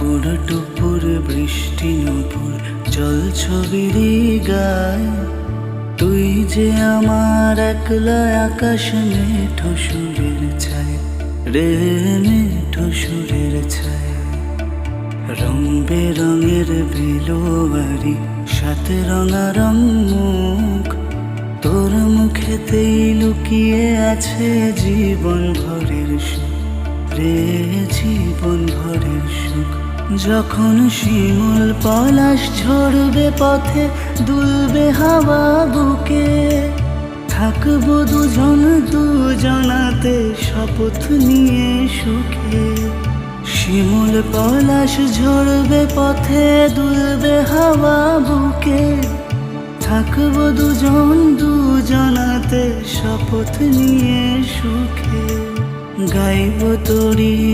টুপুর টুপুর বৃষ্টি নুপুর জল ছবির গায়, তুই যে আমার একলা আকাশ মেঠো সুরের ছায় রে, মেঠো সুরের ছায়। রং বেরঙের বেলোয়ারি সাথে রঙারঙ মুখ, তোর মুখেতেই লুকিয়ে আছে জীবন ভরের সুখ রে, জীবন ভরের সুখ। যখন শিমুল পলাশ ঝরবে পথে দুলবে হাওয়া বুকে, থাকবো দুজন দুজনাতে শপথ নিয়ে সুখে। শিমুল পলাশ ঝরবে পথে দুলবে হাওয়া বুকে, থাকবো দুজন দুজনাতে শপথ নিয়ে সুখে। গাইব তোরি